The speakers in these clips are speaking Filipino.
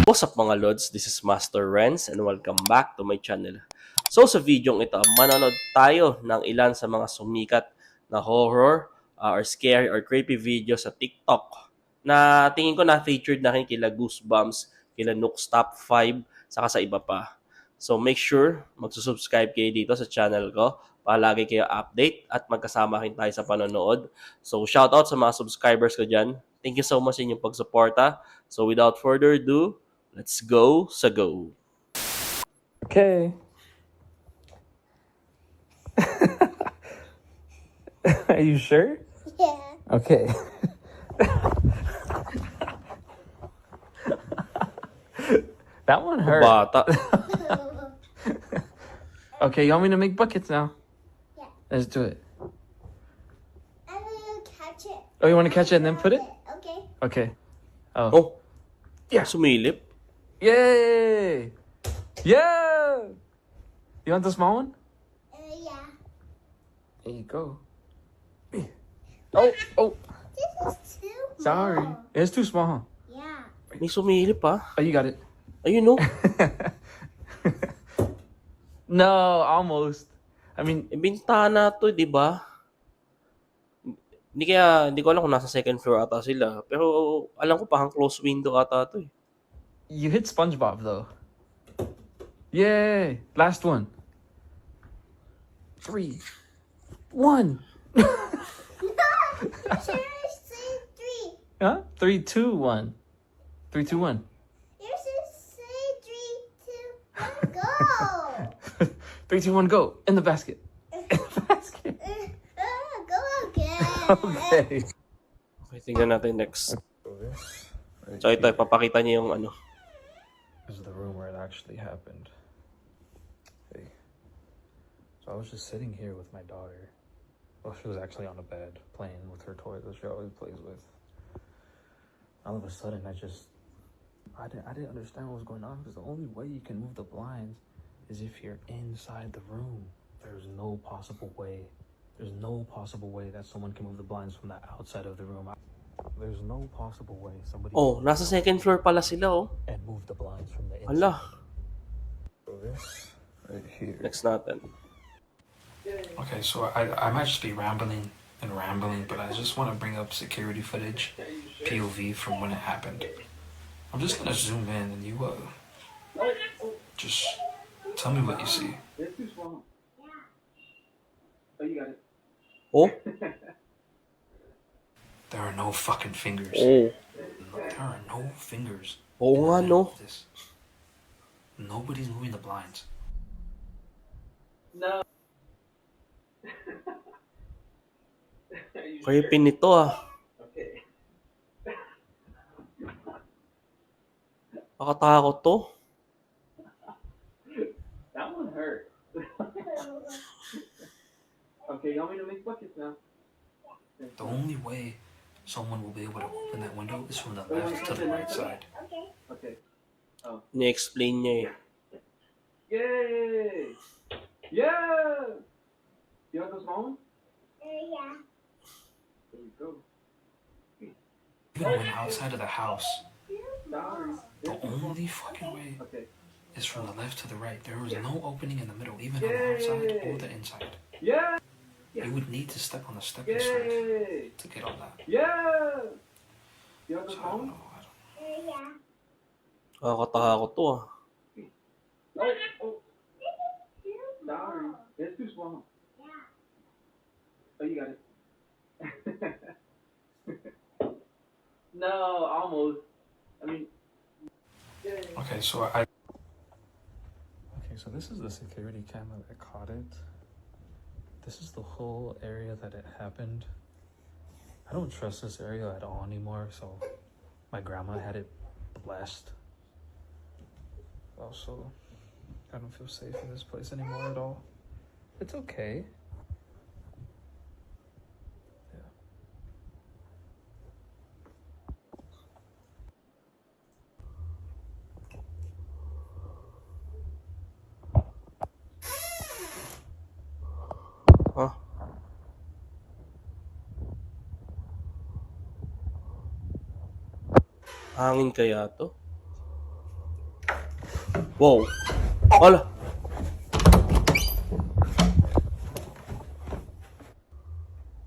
What's up mga Lods? This is Master Renz and welcome back to my channel. So sa video ito, manonood tayo ng ilan sa mga sumikat na horror or scary or creepy video sa TikTok na tingin ko na featured na rin kila Goosebumps, kila Nook's Top 5, saka sa iba pa. So make sure magsusubscribe kayo dito sa channel ko para lagi kayo update at magkasama rin tayo sa panonood. So shoutout sa mga subscribers ko dyan. Thank you so much sa inyong pagsuporta. So without further ado, let's go sa go. Okay. Are you sure? Yeah. Okay. That one hurt. Bata. Okay, you want me to make buckets now? Yeah. Let's do it. I'm gonna catch it. Oh, you want to catch it and then put it? Okay. Okay. Oh. Oh, Yeah. sumilip. Yay! Yeah! You want the small one? Yeah. There you go. Oh. This is too Sorry. small. It's too small, huh? Yeah. May sumilip ah. Oh, you got it. Ayun no. No, almost. I mean, Bintana to, di ba? Hindi ko alam kung nasa second floor ata sila. Pero alam ko parang close window ata to eh. you hit SpongeBob though. Yay! Last one. 3, 1. No, you should say three. Huh? 3, 2, 1. 3, 2, 1. You should say 3, 2, 1, go. 3, 2, 1, go. In the basket. In the basket. Go again. Okay. Okay, tingnan natin next. So ito, ipapakita niya yung ano. This is the room where it actually happened. Hey. So I was just sitting here with my daughter. Well, she was actually on a bed playing with her toys that she always plays with. All of a sudden, I didn't understand what was going on because the only way you can move the blinds is if you're inside the room. There's no possible way. There's no possible way that someone can move the blinds from the outside of the room. There's no possible way somebody Oh, nasa second floor pala sila oh. and move the blinds from the inside. Hala, Right here. next natin. Okay, so I might just be rambling, but I just want to bring up security footage, POV from when it happened. I'm just gonna zoom in and you just tell me what you see. Oh? There are no fucking fingers. Oh. There are no fingers. Oo nga no. This. Nobody's moving the blinds. Creepy nito ah. Nakatakot to. That one hurt. Okay, you want me to make buckets now? The only way someone will be able to open that window is from the left to the right side. Okay. Okay. Ni-explain niya eh. Yay! Yeah! You want the small one? Yeah. There you go. Even when outside of the house, Sorry. the only fucking way Okay. is from the left to the right. There was no opening in the middle, even on the outside or the inside. Yeah! You would need to step on the stepping stones Yay! to get on that. Yeah! You want the So I small don't one? know. Yeah. Nakakatakot to ah. Oh. Sorry. It's too small. Oh, you got it. No, almost. I mean, Okay, so Okay, so this is the security camera that caught it. This is the whole area that it happened. I don't trust this area at all anymore, so my grandma had it blessed. Also, I don't feel safe in this place anymore at all. It's okay. Yeah. Ha? Hangin kaya to? Wow. Hala.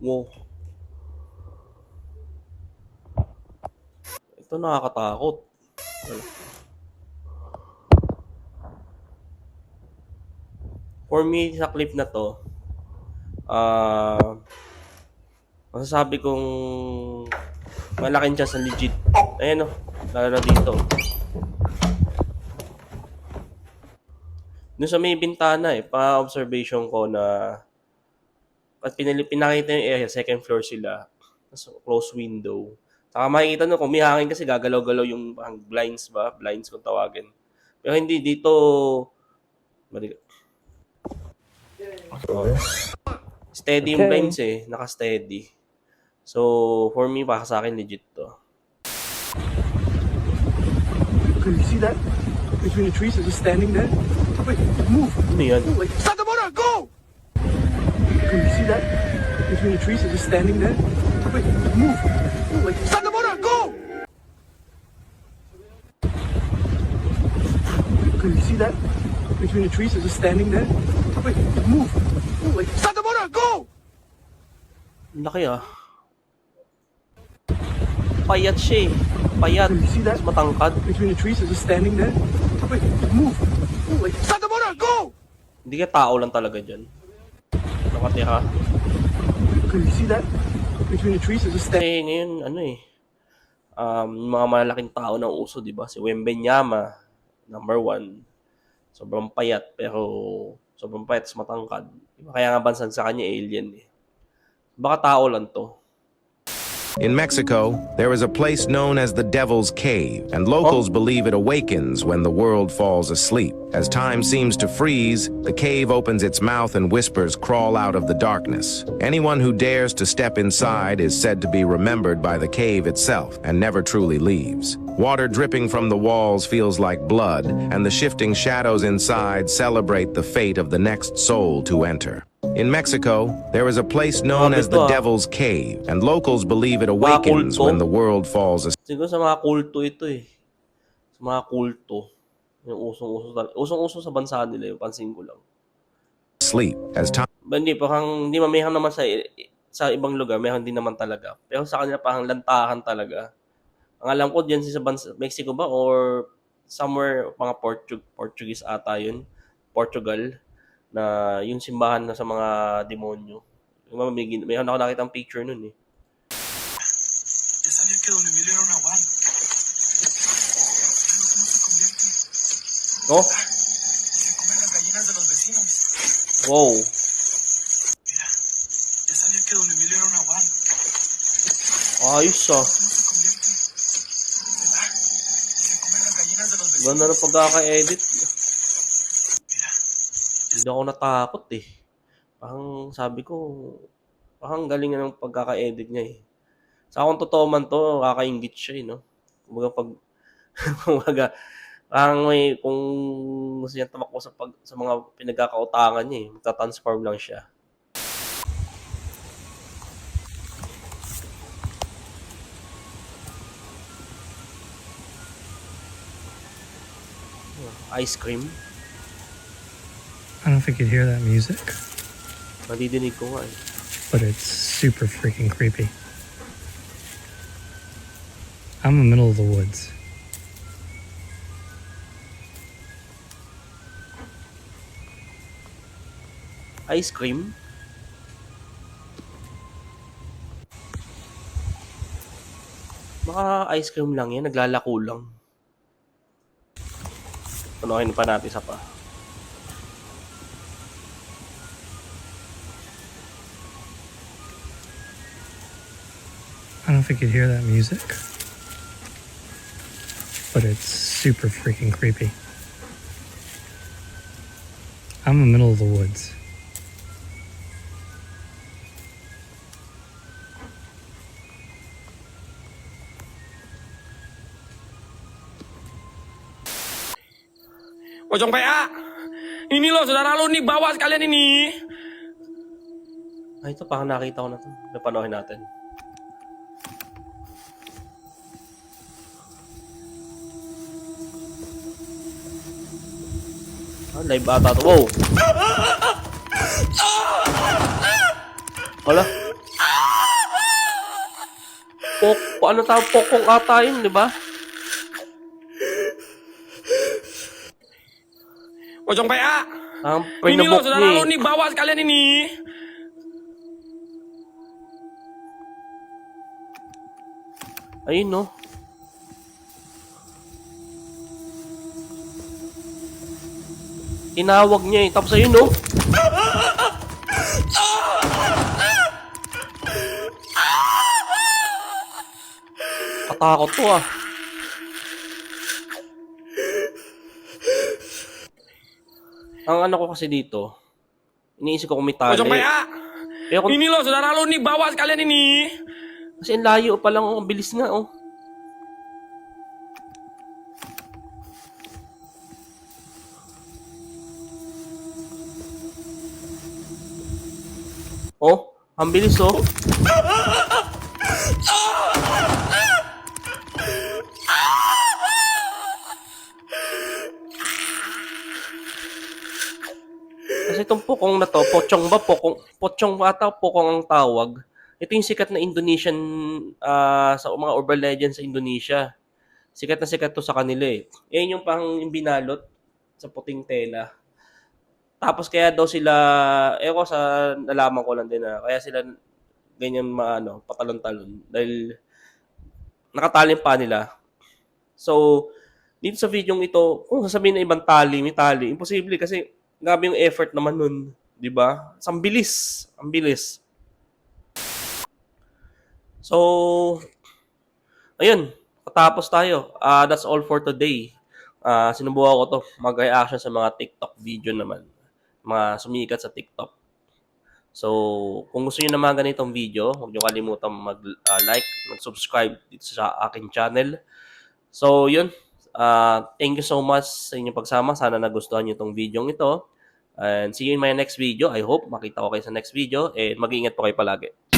Wow. Ito nakakatakot. Hala. For me, sa clip na to, masasabi kong malaking chance na legit. Ayan o, lalo na dito. Doon sa may bintana pa-observation ko na at pinakita yung area, second floor sila. Tapos close window. Saka makikita nyo, kung may hangin kasi gagalaw-galaw yung blinds ba? Blinds kung tawagin. Pero hindi dito, steady yung blinds naka-steady. So, for me, baka sa akin legit to. Can you see that? Between the trees, it's just standing there. Wait, move. Ano yan? Move, like, stop the motor, go! Can you see that? Between the trees, it's just standing there. Wait, move. Move, like, stop the motor, go! Can you see that? Between the trees, it's just standing there. Wait, move. Move, like, stop the motor, go! Laki Payat siya Payat. Can you see that? Mas matangkad. Between the trees, it's just standing there. Wait, move. Move, like, stop the motor, go! Hindi ka tao lang talaga dyan. Nakatira. Can you see that? Between the trees, it's just standing. Kasi ngayon, yung mga malalaking tao na uso, di ba? Si Wembenyama, number 1. Sobrang payat, pero sobrang payat, tas matangkad. Diba? Kaya nga bansag sa kanya, alien Baka tao lang to. In Mexico, there is a place known as the Devil's Cave, and locals believe it awakens when the world falls asleep. As time seems to freeze, the cave opens its mouth and whispers crawl out of the darkness. Anyone who dares to step inside is said to be remembered by the cave itself and never truly leaves. Water dripping from the walls feels like blood, and the shifting shadows inside celebrate the fate of the next soul to enter. In Mexico, there is a place known as the Devil's Cave, and locals believe it awakens when the world falls asleep. Siguro sa mga kulto ito Sa mga kulto. Yung usong-uso sa bansa nila, yung pansin ko lang. Sleep as time. Hindi, parang hindi mamehang naman sa ibang lugar, meron din naman talaga. Pero sa kanila parang lantahan talaga. Ang alam ko diyan sa bansa, Mexico ba or somewhere mga Portuguese ata yun. Portugal na yung simbahan na sa mga demonyo. Mayroon ako nakita ang picture nun Ya sabía que Don Emilio era un nahual. ¿Cómo se convierte? Oh? Se comen las gallinas de los vecinos. Wow. Mira, ya sabía que Don Emilio era un nahual. Ayos ¿Cómo se convierte? Se comen las gallinas de los vecinos. Ganda na pagkaka-edit. Hindi ako natakot Parang sabi ko, parang galing ng pagkaka-edit niya Sa akong totoo man to, kakaingit siya no? Kumbaga, parang kung gusto niya tumakbo sa mga pinagkakautangan niya magta-transform lang siya. Ice cream. I don't know if you could hear that music, Nadidinig ko nga but it's super freaking creepy. I'm in the middle of the woods. Ice cream? Baka ice cream lang yan, naglalako lang. Punuhin pa natin isa pa. I don't know if you could hear that music, but it's super freaking creepy. I'm in the middle of the woods. Pocong PA. Ini loh saudara lo nih bawa sekalian ini. Ay, ito parang nakita ko na ito. Napanohin natin. Live ata to. Wow! Wala. Ano tawag? Pokong ata yun, di ba? Pocong PA. Ang Ini loh pinabok saudara niya lo eh. nih bawa sekalian ini. Ayun, no? Tinawag niya eh. Tapos ayun, no? Katakot to ah. Ang ano ko kasi dito, iniisip ko kung may tali. Pocong PA. Kaya kung, Ini loh saudara lo nih bawa sekalian ini. kasi ang layo pa lang, oh, ang bilis nga, oh. Oh, ang bilis, oh. Kasi itong pokong na to, pochong ba? Pochong ata, pokong ang tawag. Ito yung sikat na Indonesian, sa mga urban legends sa Indonesia. Sikat na sikat to sa kanila eh. Yan yung yung binalot sa puting tela. Tapos kaya daw sila, ko sa nalaman ko lang din na, kaya sila ganyan patalon-talon. Dahil nakatalim pa nila. So, dito sa video ito, kung sasabihin na ibang tali, may tali, imposible kasi grabe yung effort naman nun. Di ba? Ang bilis. Ang bilis. So, ayun. Patapos tayo. That's all for today. Sinubukan ko to mag-reaction sa mga TikTok video naman. Mga sumikat sa TikTok. So, kung gusto niyo naman ganitong video, huwag niyo kalimutan mag-like, mag-subscribe dito sa aking channel. So, yun. Thank you so much sa inyong pagsama. Sana nagustuhan niyo itong video ito. And see you in my next video. I hope makita ko kayo sa next video. And mag-ingat po kayo palagi.